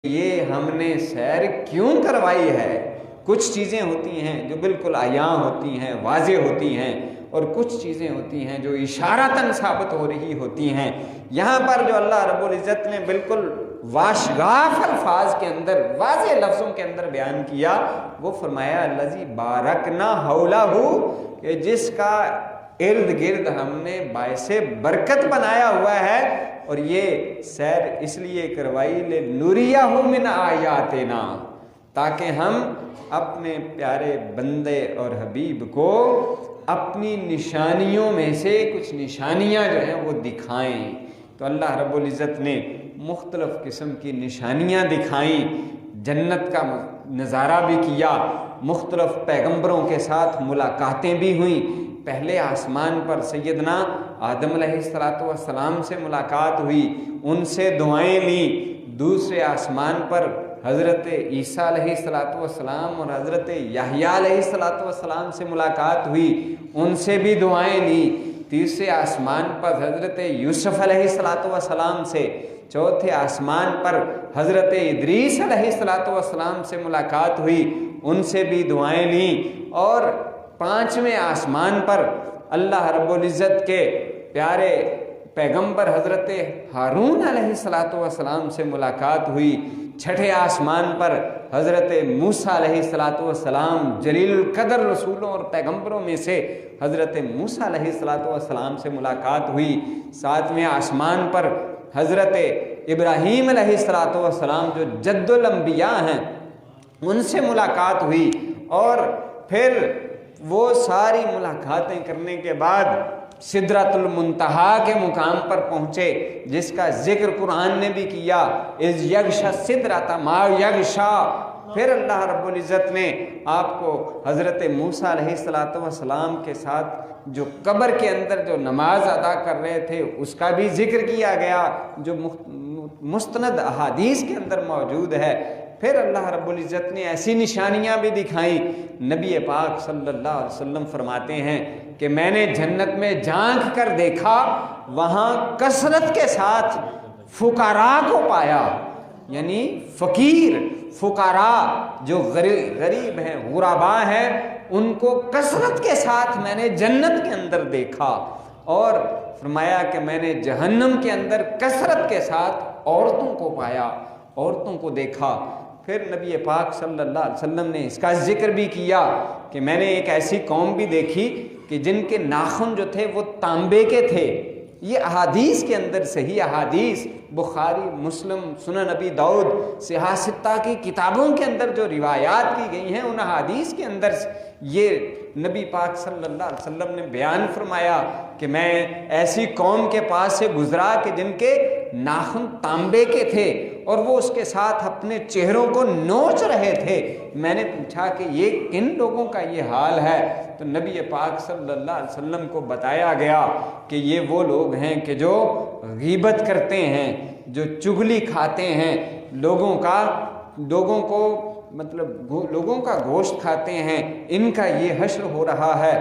ये हमने सैर क्यों करवाई है। कुछ चीज़ें होती हैं जो बिल्कुल आयां होती हैं, वाज़े होती हैं, और कुछ चीज़ें होती हैं जो इशारतन साबित हो रही होती हैं। यहाँ पर जो अल्लाह रब्बुल इज़्ज़त ने बिल्कुल वाशगाफ अल्फाज के अंदर, वाज़े लफ्ज़ों के अंदर बयान किया, वो फरमाया अल्लज़ी बारकना हौलहू, कि जिसका इर्द गिर्द हमने बायसे बरकत बनाया हुआ है। और ये सैर इसलिए करवाई ले नुरियाहु मिन आयातिना, ताकि हम अपने प्यारे बंदे और हबीब को अपनी निशानियों में से कुछ निशानियां जो हैं वो दिखाएं। तो अल्लाह रब्बुल इज़्ज़त ने मुख्तलिफ़ किस्म की निशानियां दिखाई, जन्नत का नज़ारा भी किया, मुख्तलिफ़ पैगंबरों के साथ मुलाकातें भी हुई। पहले आसमान पर सैयदना आदम अलैहिस्सलातु वस्सलाम से मुलाकात हुई, उनसे दुआएं ली। दूसरे आसमान पर हज़रत ईसा अलैहिस्सलातु वस्सलाम और हज़रत याहया अलैहिस्सलातु वस्सलाम से मुलाकात हुई, उनसे भी दुआएं ली। तीसरे आसमान पर हज़रत यूसुफ़ अलैहिस्सलातु वस्सलाम से, चौथे आसमान पर हज़रत इदरीस अलैहिस्सलातु वस्सलाम से मुलाकात हुई, उनसे भी दुआएं ली। और पाँचवें आसमान पर अल्लाह रब्बुल इज़्ज़त के प्यारे पैगंबर हज़रत हारून अलैहिस्सलातु वस्सलाम से मुलाकात हुई। छठे आसमान पर हज़रत मूसा अलैहिस्सलातु वस्सलाम, जलीलुल कदर रसूलों और पैगंबरों में से हज़रत मूसा अलैहिस्सलातु वस्सलाम से मुलाकात हुई। सातवें आसमान पर हज़रत इब्राहीम अलैहिस्सलातु वस्सलाम जो जद्दुल अंबिया हैं, उनसे मुलाकात हुई। और फिर वो सारी मुलाकातें करने के बाद सिदरतुल मुंतहा के मुकाम पर पहुँचे, जिसका जिक्र कुरान ने भी किया, इज़ यग़शा सिदरता मा यग़शा। फिर अल्लाह रब्बुल इज़्ज़त ने आपको हज़रत मूसा अलैहिस्सलातु वस्सलाम के साथ जो कब्र के अंदर जो नमाज अदा कर रहे थे उसका भी जिक्र किया गया, जो मुस्तनद अहादीस के अंदर मौजूद है। फिर अल्लाह रब्बुल इज़्ज़त ने ऐसी निशानियां भी दिखाई। नबी पाक सल्लल्लाहु अलैहि वसल्लम फरमाते हैं कि मैंने जन्नत में झांक कर देखा, वहाँ कसरत के साथ फुकारा को पाया, यानी फ़कीर फुकारा जो गरीब हैं, गुराबा हैं, उनको कसरत के साथ मैंने जन्नत के अंदर देखा। और फरमाया कि मैंने जहन्नम के अंदर कसरत के साथ औरतों को पाया, औरतों को देखा। फिर नबी पाक सल्लल्लाहु अलैहि वसल्लम ने इसका जिक्र भी किया कि मैंने एक ऐसी कौम भी देखी कि जिनके नाखून जो थे वो तांबे के थे। ये अहादीस के अंदर सही अहादीस, बुखारी, मुस्लिम, सुनन नबी दाऊद, सियासत्ता की किताबों के अंदर जो रिवायात की गई हैं, उन अहादीस के अंदर ये नबी पाक सल्लल्लाहु अलैहि वसल्लम ने बयान फरमाया कि मैं ऐसी कौम के पास से गुजरा कि जिनके नाखून तांबे के थे और वो उसके साथ अपने चेहरों को नोच रहे थे। मैंने पूछा कि ये किन लोगों का ये हाल है, तो नबी पाक सल्लल्लाहु अलैहि वसल्लम को बताया गया कि ये वो लोग हैं कि जो गीबत करते हैं, जो चुगली खाते हैं, लोगों को मतलब लोगों का गोश्त खाते हैं, इनका ये हश्र हो रहा है।